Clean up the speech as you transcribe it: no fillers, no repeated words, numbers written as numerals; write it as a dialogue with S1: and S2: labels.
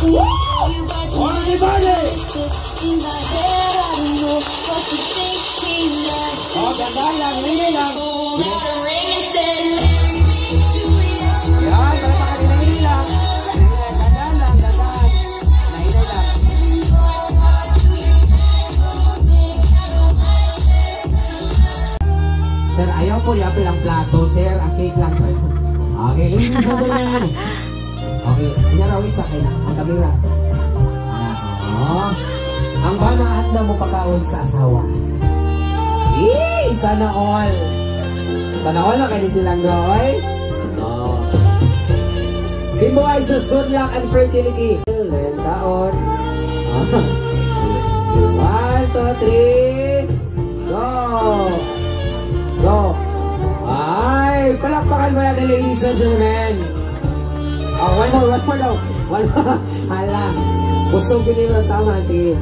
S1: Oh, ganda lang, hindi lang. Yan, para makahinahili lang. Gandaan lang, gandaan. Nahinay lang. Sir, ayaw po yapil ang plato, sir. Ang cake lang, sir. Okay, ladies and gentlemen. Okay, inarawin sa akin ang kamera. Ang banaan na mo pagkaon sa asawa. Yee! Sana all. Sana all na kayo silang doy. Symbolizes good luck and fertility. And taon. 1, 2, 3. Go! Go! Ay! Palakpakan mo natin, ladies and gentlemen. Oh, one more daw. One more. Hala. Busog din yung tama. Sige.